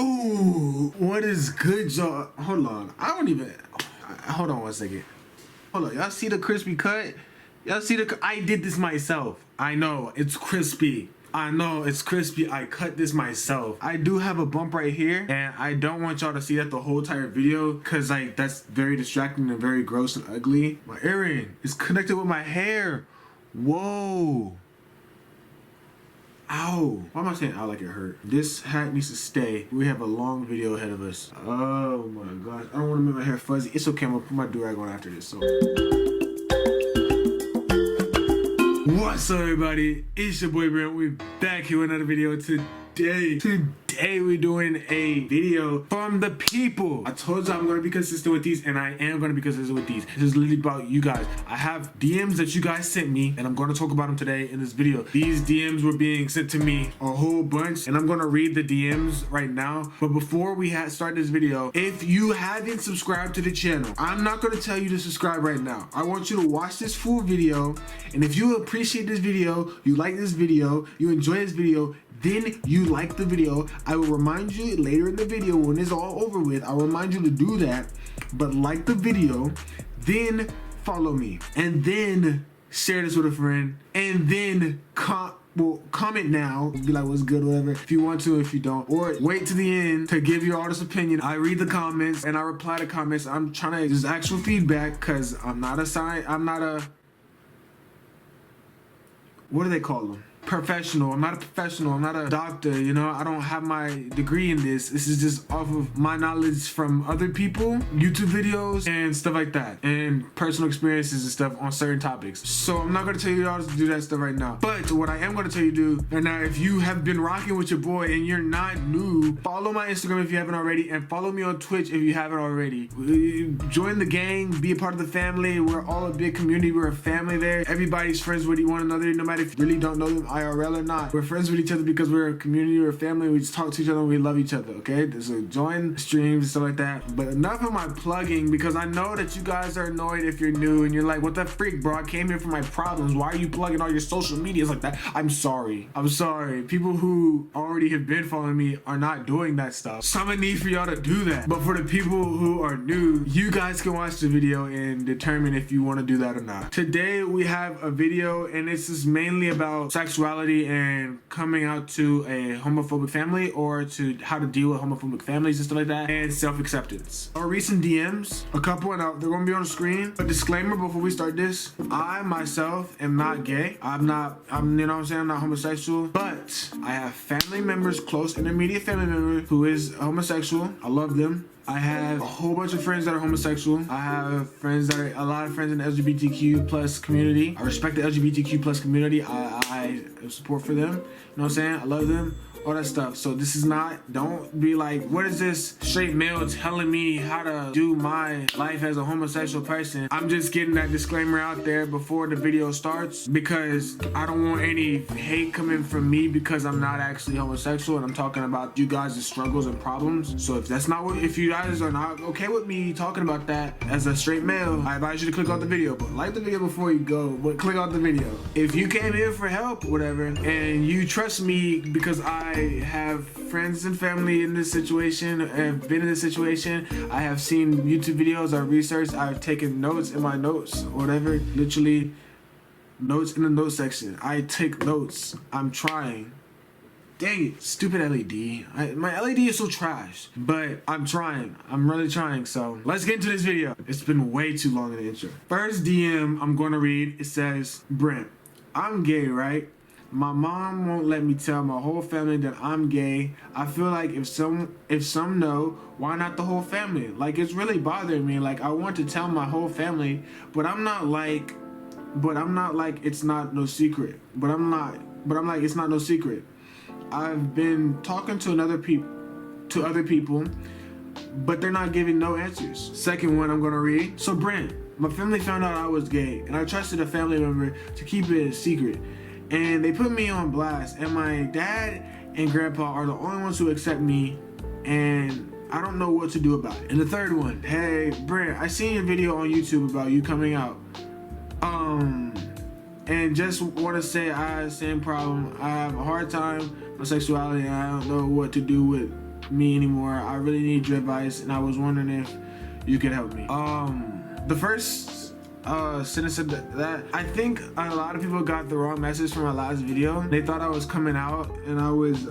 Ooh, what is good, y'all? Hold on, hold on one second. Hold on, y'all see the crispy cut? Y'all see I did this myself. I know, it's crispy. I know, it's crispy. I cut this myself. I do have a bump right here, and I don't want y'all to see that the whole entire video, cause like, that's very distracting and very gross and ugly. My earring is connected with my hair. Whoa. Ow. Why am I saying ow like it hurt? This hat needs to stay. We have a long video ahead of us. Oh my gosh. I don't want to make my hair fuzzy. It's okay. I'm going to put my do-rag on after this. So. What's up, everybody? It's your boy Brent. We're back here with another video Today we're doing a video from the people. I told you I'm going to be consistent with these, and I am going to be consistent with these. This is literally about you guys. I have DMs that you guys sent me, and I'm going to talk about them today in this video. These DMs were being sent to me a whole bunch, and I'm going to read the DMs right now. But before we start this video, if you haven't subscribed to the channel, I'm not going to tell you to subscribe right now. I want you to watch this full video, and if you appreciate this video, you like this video, you enjoy this video, then you like the video. I will remind you later in the video when it's all over with. I'll remind you to do that, but like the video, then follow me, and then share this with a friend, and then comment now, be like what's good, whatever, if you want to, if you don't, or wait to the end to give your honest opinion. I read the comments and I reply to comments. I'm trying to just actual feedback, because I'm not a what do they call them? Professional. I'm not a professional. I'm not a doctor, you know. I don't have my degree in this. This is just off of my knowledge from other people, YouTube videos and stuff like that, and personal experiences and stuff on certain topics. So I'm not going to tell you all to do that stuff right now, but what I am going to tell you to do right now, if you have been rocking with your boy and you're not new, follow my Instagram if you haven't already, and follow me on Twitch if you haven't already. Join the gang, be a part of the family. We're all a big community. We're a family there. Everybody's friends with one another, no matter if you really don't know them IRL or not. We're friends with each other because we're a community, we're a family. We just talk to each other and we love each other, okay? So join streams and stuff like that. But enough of my plugging, because I know that you guys are annoyed if you're new and you're like, what the freak, bro? I came here for my problems. Why are you plugging all your social medias like that? I'm sorry. People who already have been following me are not doing that stuff. So I'm gonna need for y'all to do that. But for the people who are new, you guys can watch the video and determine if you want to do that or not. Today we have a video, and this is mainly about sexuality and coming out to a homophobic family, or to how to deal with homophobic families and stuff like that, and self-acceptance. Our recent DMs, a couple, and they're gonna be on the screen. A disclaimer before we start this: I myself am not gay. I'm you know what I'm saying, I'm not homosexual, but I have family members, close intermediate family members, who is homosexual. I love them. I have a whole bunch of friends that are homosexual. I have a lot of friends in the LGBTQ plus community. I respect the LGBTQ plus community. I have support for them. You know what I'm saying? I love them. All that stuff. So this is not, don't be like, what is this straight male telling me how to do my life as a homosexual person? I'm just getting that disclaimer out there before the video starts, because I don't want any hate coming from me, because I'm not actually homosexual and I'm talking about you guys' struggles and problems. So if you guys are not okay with me talking about that as a straight male, I advise you to click off the video. But like the video before you go, but click off the video. If you came here for help, whatever, and you trust me because I have friends and family in this situation, have been in this situation, I have seen YouTube videos, I've researched, I've taken notes in my notes, whatever, literally notes in the notes section. I take notes. I'm trying. Dang it, stupid LED. My LED is so trash, but I'm trying. I'm really trying. So let's get into this video. It's been way too long in the intro. First DM I'm going to read, it says, Brent, I'm gay, right? My mom won't let me tell my whole family that I'm gay. I feel like if some know, why not the whole family? Like, it's really bothering me. Like, I want to tell my whole family, but I'm like it's not no secret. But I'm like it's not no secret. I've been talking to other people, but they're not giving no answers. Second one I'm gonna read. So Brent, my family found out I was gay, and I trusted a family member to keep it a secret. And they put me on blast, and my dad and grandpa are the only ones who accept me, and I don't know what to do about it. And the third one, hey Brent, I seen your video on YouTube about you coming out, and just want to say I have the same problem. I have a hard time with sexuality, and I don't know what to do with me anymore. I really need your advice, and I was wondering if you could help me. The first sentence of that, I think a lot of people got the wrong message from my last video. They thought I was coming out and I was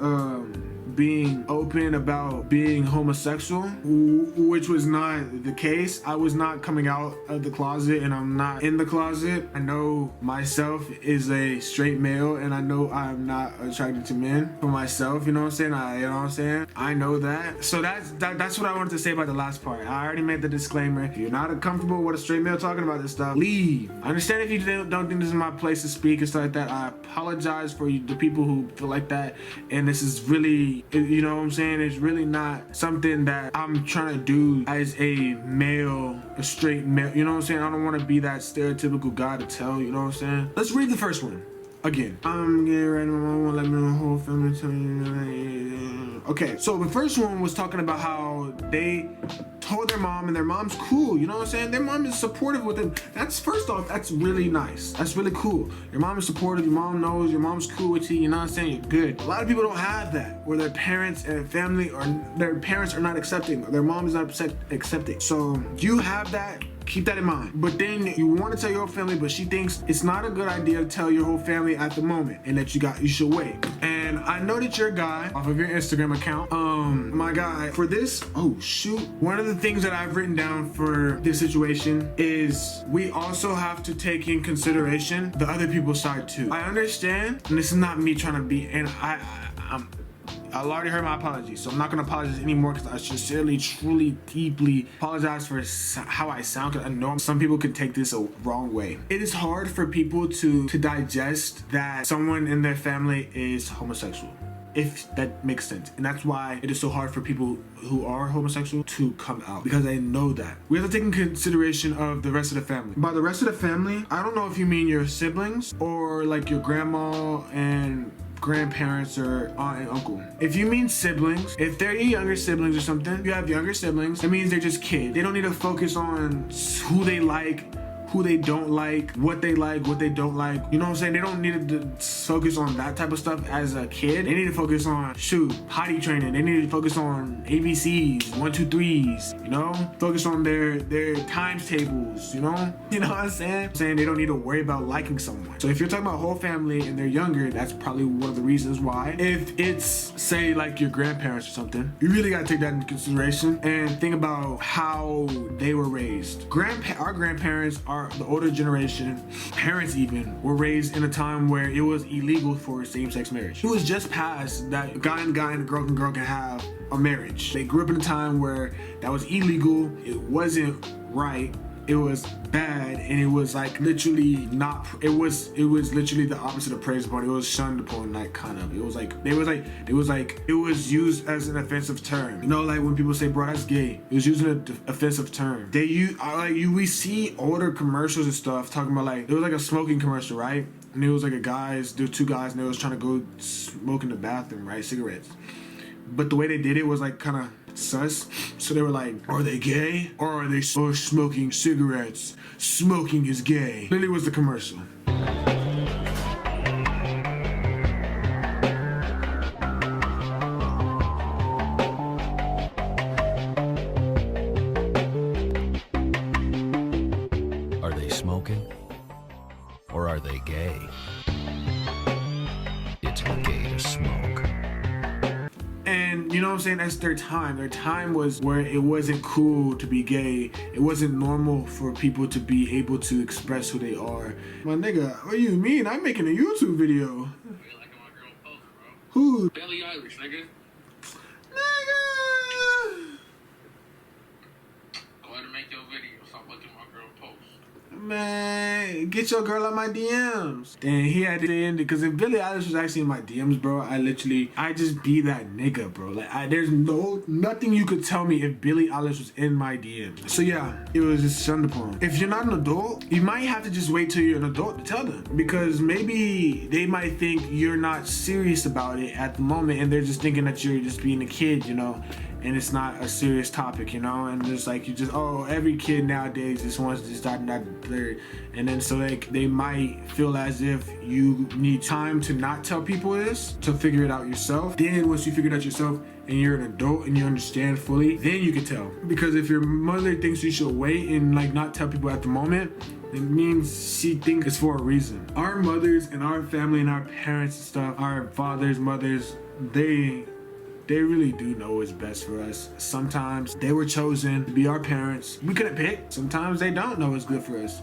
being open about being homosexual, which was not the case. I was not coming out of the closet, and I'm not in the closet. I know myself is a straight male, and I know I'm not attracted to men for myself, you know what I'm saying? I know that. So that's what I wanted to say about the last part. I already made the disclaimer. If you're not comfortable with a straight male talking about this stuff, leave. I understand if you don't think this is my place to speak and stuff like that. I apologize for the people who feel like that, and this is really, you know what I'm saying, it's really not something that I'm trying to do as a male, a straight male, you know what I'm saying? I don't want to be that stereotypical guy to tell, you know what I'm saying? Let's read the first one again. I'm getting ready, my mom won't let me know the whole family tell you. Okay, so the first one was talking about how they told their mom, and their mom's cool, you know what I'm saying? Their mom is supportive with them. That's, first off, that's really nice. That's really cool. Your mom is supportive, your mom knows, your mom's cool with you know what I'm saying? You're good. A lot of people don't have that, where their parents and family, or their parents are not accepting, or their mom is not accepting. So you have that. Keep that in mind. But then you want to tell your whole family, but she thinks it's not a good idea to tell your whole family at the moment, and that you should wait. And I know that you're a guy off of your Instagram account. My guy, for this, oh shoot. One of the things that I've written down for this situation is we also have to take in consideration the other people's side too. I understand, and this is not me trying to be, and I already heard my apologies, so I'm not gonna apologize anymore, because I sincerely, truly, deeply apologize for how I sound, because I know some people could take this a wrong way. It is hard for people to digest that someone in their family is homosexual, if that makes sense. And that's why it is so hard for people who are homosexual to come out, because they know that. We have to take in consideration of the rest of the family. By the rest of the family, I don't know if you mean your siblings or like your grandma and grandparents or aunt and uncle. If you mean siblings, if they're your younger siblings or something, you have younger siblings, it means they're just kids. They don't need to focus on who they like, who they don't like, what they don't like. You know what I'm saying? They don't need to focus on that type of stuff as a kid. They need to focus on, potty training. They need to focus on ABCs, 1, 2, 3s, you know? Focus on their times tables, you know? You know what I'm saying? They don't need to worry about liking someone. So if you're talking about whole family and they're younger, that's probably one of the reasons why. If it's, say, like your grandparents or something, you really gotta take that into consideration and think about how they were raised. Our grandparents are the older generation, parents even, were raised in a time where it was illegal for same-sex marriage. It was just passed that guy and girl can have a marriage. They grew up in a time where that was illegal, it wasn't right, it was bad, and it was like literally not, it was literally the opposite of praised upon. It was shunned upon, like kind of. It was used as an offensive term. You know, like when people say, bro, that's gay. It was used as an offensive term. We see older commercials and stuff talking about, like, it was like a smoking commercial, right? And it was like there were two guys, and they was trying to go smoke in the bathroom, right? Cigarettes. But the way they did it was like kind of sus. So they were like, are they gay or are they smoking cigarettes? Smoking is gay. Literally was the commercial. Are they smoking or are they gay? It's okay to smoke. And you know what I'm saying? That's their time. Their time was where it wasn't cool to be gay. It wasn't normal for people to be able to express who they are. My nigga, what do you mean? I'm making a YouTube video. You liking my girl post, bro? Who? Billie Eilish, nigga. Nigga! Go ahead and make your video. Stop looking at my girl post. Man, get your girl on my DMs. Then he had to end it, because if Billie Eilish was actually in my DMs, bro, I just be that nigga, bro. Like, there's nothing you could tell me if Billie Eilish was in my DMs. So yeah, it was just shunned upon. If you're not an adult, you might have to just wait till you're an adult to tell them, because maybe they might think you're not serious about it at the moment, and they're just thinking that you're just being a kid, you know. and it's not a serious topic, you know, and just like you just, oh, every kid nowadays just wants to start that third, and then so like they might feel as if you need time to not tell people this, to figure it out yourself. Then once you figure it out yourself and you're an adult and you understand fully, then you can tell. Because if your mother thinks you should wait and like not tell people at the moment, it means she thinks it's for a reason. Our mothers and our family and our parents and stuff, our fathers, mothers, they really do know what's best for us. Sometimes they were chosen to be our parents. We couldn't pick. Sometimes they don't know what's good for us.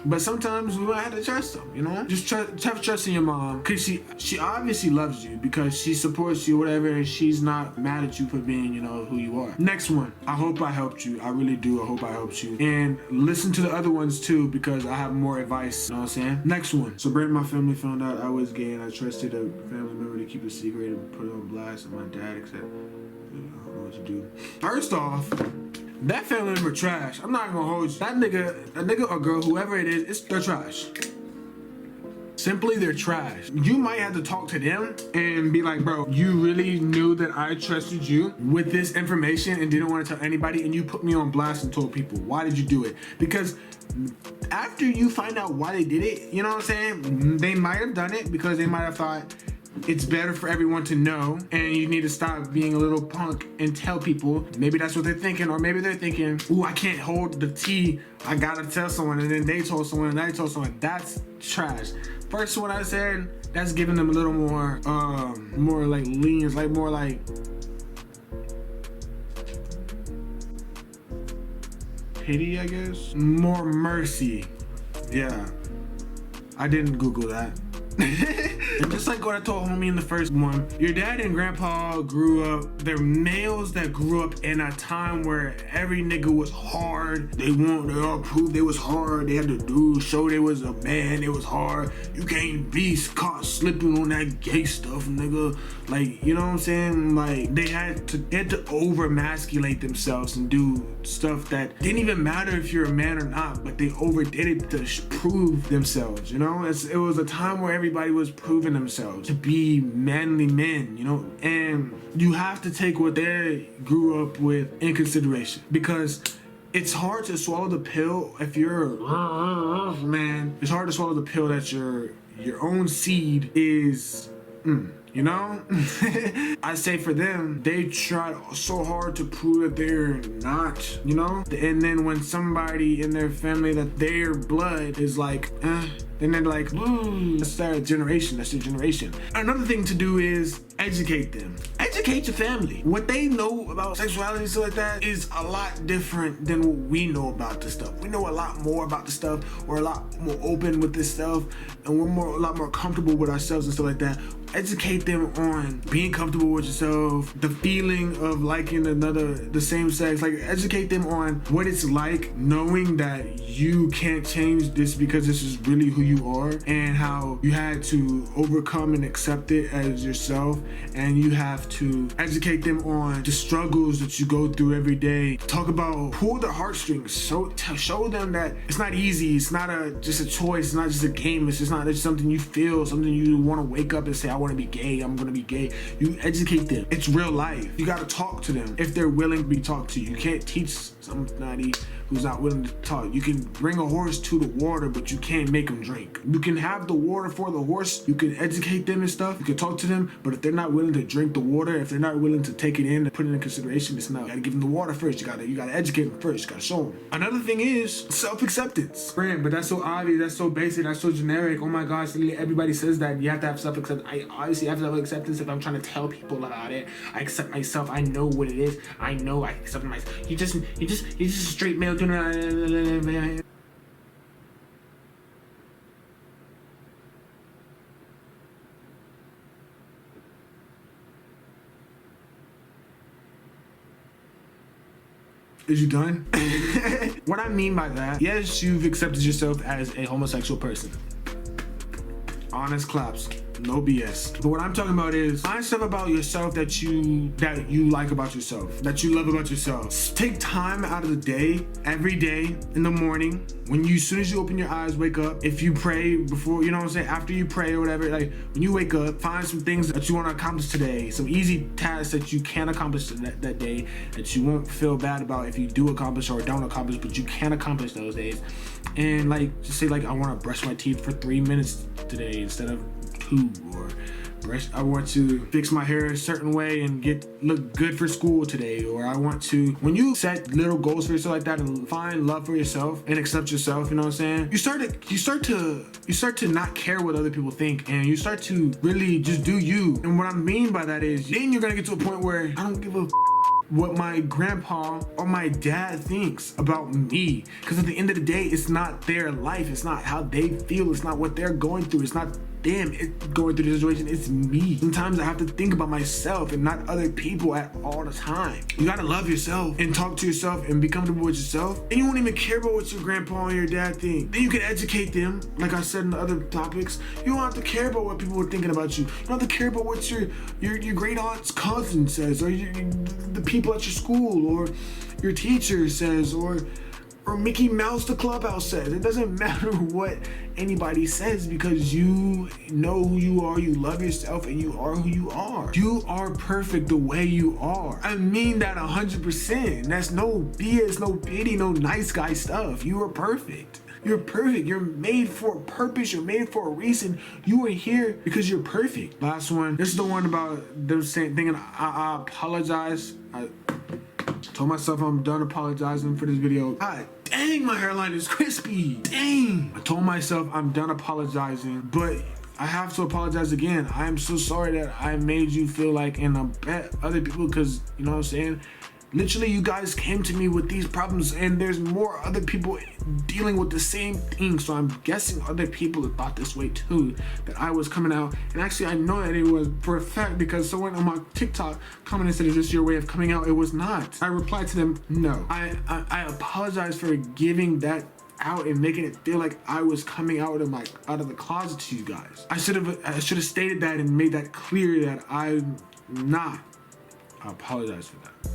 But sometimes we might have to trust them, you know? Just have trust in your mom, because she obviously loves you, because she supports you, whatever, and she's not mad at you for being, you know, who you are. Next one. I hope I helped you. I really do. I hope I helped you. And listen to the other ones too, because I have more advice. You know what I'm saying? Next one. So Brent, my family found out I was gay, and I trusted a family member to keep it secret and put it on blast, and my dad accepted. I don't know what to do. First off, that family member trash. I'm not gonna hold you. That nigga or girl, whoever it is, they're trash. Simply, they're trash. You might have to talk to them and be like, bro, you really knew that I trusted you with this information and didn't want to tell anybody, and you put me on blast and told people. Why did you do it? Because after you find out why they did it, you know what I'm saying? They might have done it because they might have thought it's better for everyone to know, and you need to stop being a little punk and tell people. Maybe that's what they're thinking, or maybe they're thinking, ooh, I can't hold the tea, I gotta tell someone, and then they told someone and I told someone. That's trash. First one I said, that's giving them a little more like lenience, like more like pity, I guess, more mercy. Yeah, I didn't Google that. And just like what I told homie in the first one, your dad and grandpa grew up, they're males that grew up in a time where every nigga was hard. They all proved they was hard. They had to show they was a man. It was hard. You can't be caught slipping on that gay stuff, nigga. Like, you know what I'm saying? Like, they had to over-masculate themselves and do stuff that didn't even matter if you're a man or not, but they overdid it to prove themselves, you know? It was a time where everybody was proving themselves to be manly men, you know? And you have to take what they grew up with in consideration, because it's hard to swallow the pill if you're man. It's hard to swallow the pill that your own seed is you know? I say for them, they tried so hard to prove that they're not, you know? And then when somebody in their family that their blood is like, then they're like, that's their generation, that's their generation. Another thing to do is educate them. Educate your family. What they know about sexuality and stuff like that is a lot different than what we know about this stuff. We know a lot more about this stuff. We're a lot more open with this stuff, and we're a lot more comfortable with ourselves and stuff like that. Educate them on being comfortable with yourself, the feeling of liking the same sex. Like, educate them on what it's like knowing that you can't change this because this is really who you are, and how you had to overcome and accept it as yourself. And you have to educate them on the struggles that you go through every day. Talk about, pull their heartstrings. Show them that it's not easy. It's not just a choice. It's not just a game. It's just something you feel, something you want to wake up and say, I want to be gay. I'm gonna be gay. You educate them. It's real life. You gotta talk to them if they're willing to be talked to. You can't teach somebody who's not willing to talk. You can bring a horse to the water, but you can't make them drink. You can have the water for the horse. You can educate them and stuff. You can talk to them, but if they're not willing to drink the water, if they're not willing to take it in and put it in consideration, it's not. You gotta give them the water first. You gotta educate them first. You gotta show them. Another thing is self-acceptance. Brent, but that's so obvious. That's so basic. That's so generic. Oh my gosh, everybody says that you have to have self-acceptance. I obviously have to have acceptance if I'm trying to tell people about it. I accept myself. I know what it is. I know I accept myself. You're just a straight male doing it. Is you done? What I mean by that, yes, you've accepted yourself as a homosexual person. Honest claps. no BS. But what I'm talking about is find stuff about yourself that you like about yourself, that you love about yourself. Take time out of the day, every day in the morning, as soon as you open your eyes, wake up. If you pray before, you know what I'm saying, after you pray or whatever, like when you wake up, find some things that you want to accomplish today, some easy tasks that you can accomplish that day, that you won't feel bad about if you do accomplish or don't accomplish, but you can accomplish those days. And like, just say like, I want to brush my teeth for 3 minutes today instead of 2, or I want to fix my hair a certain way and look good for school today, or I want to. When you set little goals for yourself like that and find love for yourself and accept yourself, you know what I'm saying? You start to not care what other people think, and you start to really just do you. And what I mean by that is, then you're gonna get to a point where I don't give a what my grandpa or my dad thinks about me, because at the end of the day, it's not their life, it's not how they feel, it's not what they're going through, it's not them going through the situation, it's me. Sometimes I have to think about myself and not other people at all the time. You gotta love yourself and talk to yourself and be comfortable with yourself, and you won't even care about what your grandpa and your dad think. Then you can educate them, like I said in the other topics. You don't have to care about what people are thinking about you. You don't have to care about what your great aunt's cousin says, or the people at your school, or your teacher says, or Mickey Mouse the clubhouse says. It doesn't matter what anybody says, because you know who you are, you love yourself, and you are who you are. You are perfect the way you are. I mean that 100%. That's no BS, no pity, no nice guy stuff. You are perfect. You're perfect. You're made for a purpose. You're made for a reason. You are here because you're perfect. Last one. This is the one about them saying, thinking, I apologize. I told myself I'm done apologizing for this video. God dang, my hairline is crispy. Dang. I told myself I'm done apologizing, but I have to apologize again. I am so sorry that I made you feel like, and I bet other people, because, you know what I'm saying? Literally, you guys came to me with these problems, and there's more other people dealing with the same thing. So I'm guessing other people have thought this way too, that I was coming out. And actually, I know that it was for a fact, because someone on my TikTok commented and said, "Is this your way of coming out?" It was not. I replied to them, no. I apologize for giving that out and making it feel like I was coming out of the closet to you guys. I should have stated that and made that clear that I'm not. I apologize for that.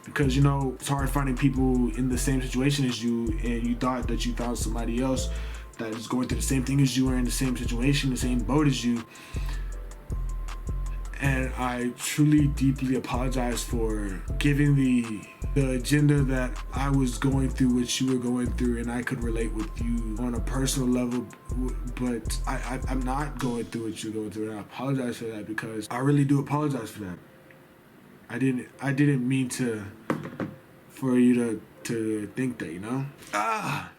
Because, you know, it's hard finding people in the same situation as you, and you thought that you found somebody else that is going through the same thing as you, or in the same situation, the same boat as you. And I truly, deeply apologize for giving the agenda that I was going through, what you were going through, and I could relate with you on a personal level, but I'm not going through what you're going through, and I apologize for that, because I really do apologize for that. I didn't mean for you to think that, you know?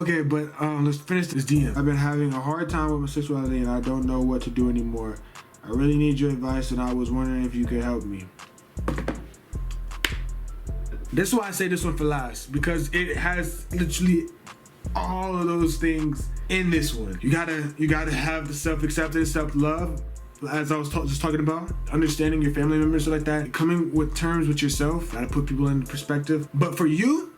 Okay, but let's finish this DM. I've been having a hard time with my sexuality, and I don't know what to do anymore. I really need your advice, and I was wondering if you could help me. This is why I say this one for last, because it has literally all of those things in this one. You gotta have the self-acceptance, self-love, as I was just talking about, understanding your family members, stuff like that, coming with terms with yourself, gotta put people in perspective. But for you,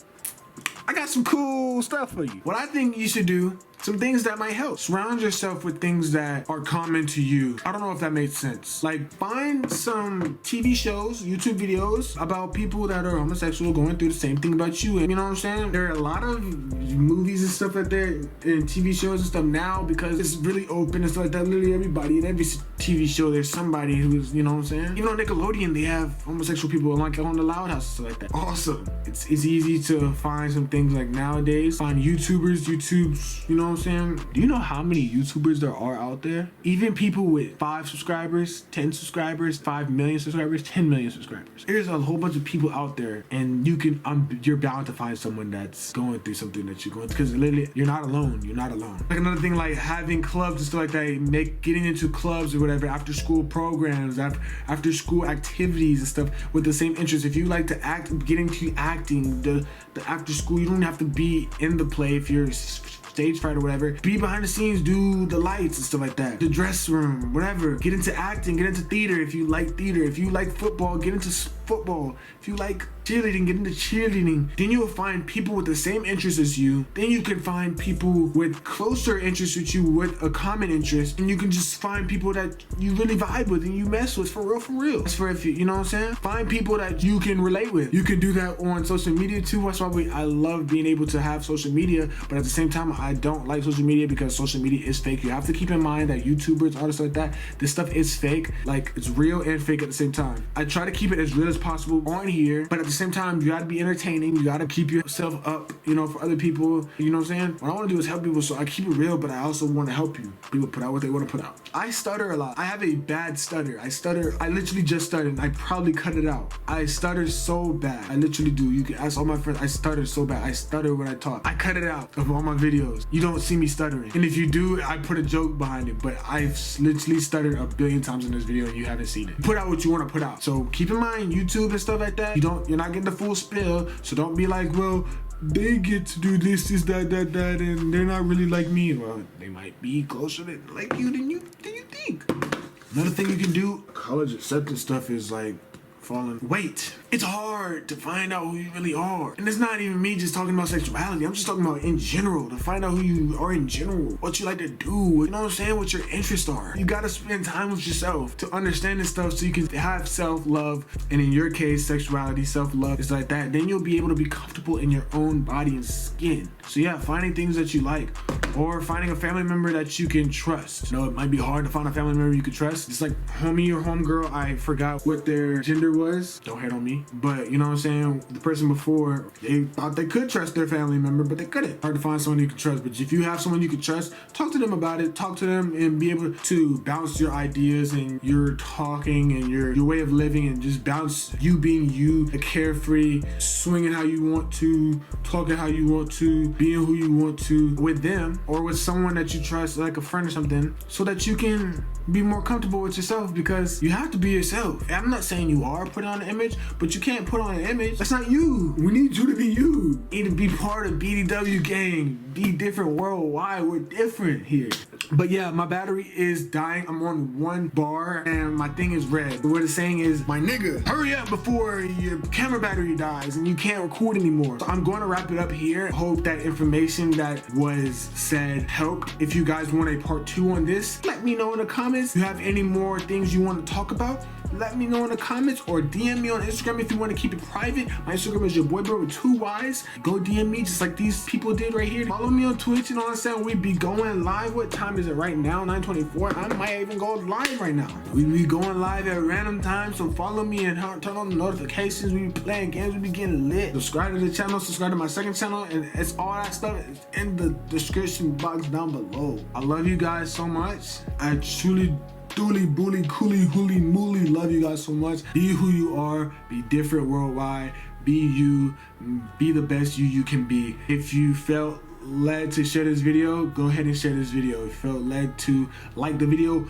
I got some cool stuff for you. What I think you should do, some things that might help. Surround yourself with things that are common to you. I don't know if that makes sense. Like, find some TV shows, YouTube videos about people that are homosexual going through the same thing about you. And you know what I'm saying? There are a lot of movies and stuff like that, and TV shows and stuff now, because it's really open and stuff like that. Literally everybody in every TV show, there's somebody who's, you know what I'm saying? Even on Nickelodeon, they have homosexual people like on the Loud House and stuff like that. Awesome. It's easy to find some things like nowadays. Find YouTubes, you know what I'm saying? Do you know how many YouTubers there are out there? Even people with 5 subscribers, 10 subscribers, 5 million subscribers, 10 million subscribers. There's a whole bunch of people out there, and you're bound to find someone that's going through something that you're going through, because literally you're not alone. You're not alone. Like another thing, like having clubs and stuff like that, getting into clubs or whatever, after school programs, after school activities and stuff with the same interests. If you like to act, get into acting, the after school, you don't have to be in the play if you're stage fright or whatever, be behind the scenes, do the lights and stuff like that, the dress room, whatever. Get into acting, get into theater if you like theater. If you like football, get into football. If you like cheerleading, get into cheerleading. Then you will find people with the same interests as you. Then you can find people with closer interests with you with a common interest, and you can just find people that you really vibe with and you mess with for real. That's for if you know what I'm saying? Find people that you can relate with. You can do that on social media too. That's why I love being able to have social media, but at the same time, I don't like social media because social media is fake. You have to keep in mind that YouTubers, artists like that, this stuff is fake. Like, it's real and fake at the same time. I try to keep it as real as possible on here, but at the same time, you gotta be entertaining. You gotta keep yourself up, you know, for other people. You know what I'm saying? What I wanna do is help people, so I keep it real, but I also wanna help you. People put out what they wanna put out. I stutter a lot. I have a bad stutter. I literally just stuttered, and I probably cut it out. I stutter so bad. I literally do. You can ask all my friends, I stutter so bad. I stutter when I talk. I cut it out of all my videos. You don't see me stuttering. And if you do, I put a joke behind it, but I've literally stuttered a billion times in this video and you haven't seen it. Put out what you wanna put out. So keep in mind, YouTube and stuff like that, you're not getting the full spill, so don't be like, well, they get to do this, that, and they're not really like me. Well, they might be closer to like you than you think. Another thing you can do, college acceptance stuff, is like falling weight. It's hard to find out who you really are. And it's not even me just talking about sexuality. I'm just talking about in general, to find out who you are in general, what you like to do, you know what I'm saying, what your interests are. You gotta spend time with yourself to understand this stuff so you can have self-love, and in your case, sexuality, self-love, is like that. Then you'll be able to be comfortable in your own body and skin. So yeah, finding things that you like, or finding a family member that you can trust. You know, it might be hard to find a family member you can trust. It's like homie or homegirl, I forgot what their gender was. Don't hate on me. But you know what I'm saying? The person before, they thought they could trust their family member, but they couldn't. Hard to find someone you can trust. But if you have someone you can trust, talk to them about it. Talk to them and be able to bounce your ideas and your talking and your way of living, and just bounce you being you, carefree, swinging how you want to, talking how you want to, being who you want to with them or with someone that you trust, like a friend or something, so that you can be more comfortable with yourself, because you have to be yourself. I'm not saying you are putting on an image, but you can't put on an image. That's not you. We need you to be you. You need to be part of BDW gang. Be different worldwide. We're different here. But yeah, my battery is dying. I'm on 1 bar and my thing is red. What it's saying is, my nigga, hurry up before your camera battery dies and you can't record anymore. So I'm going to wrap it up here. Hope that information that was said helped. If you guys want a part 2 on this, let me know in the comments. If you have any more things you want to talk about, let me know in the comments, or DM me on Instagram if you want to keep it private. My Instagram is yyaboibrent with 2 Y's. Go DM me just like these people did right here. Follow me on Twitch, and all I'm saying, we be going live. What time is it right now? 9:24. I might even go live right now. We be going live at random times, so follow me and turn on the notifications. We be playing games, we be getting lit. Subscribe to the channel, subscribe to my second channel, and it's all that stuff in the description box down below. I love you guys so much. I truly Dooley, bully, coolie, hooly, mooly. Love you guys so much. Be who you are. Be different worldwide. Be you. Be the best you can be. If you felt led to share this video, go ahead and share this video. If you felt led to like the video,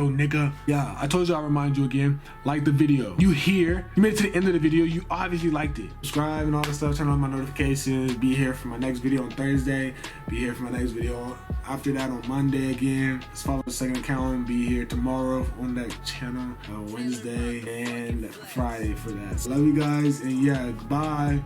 nigga. Yeah, I told you I'll remind you again. Like the video. You here. You made it to the end of the video. You obviously liked it. Subscribe and all that stuff. Turn on my notifications. Be here for my next video on Thursday. Be here for my next video after that on Monday again. Let's follow the second account. Be here tomorrow on that channel, Wednesday and Friday for that. So love you guys, and yeah, bye.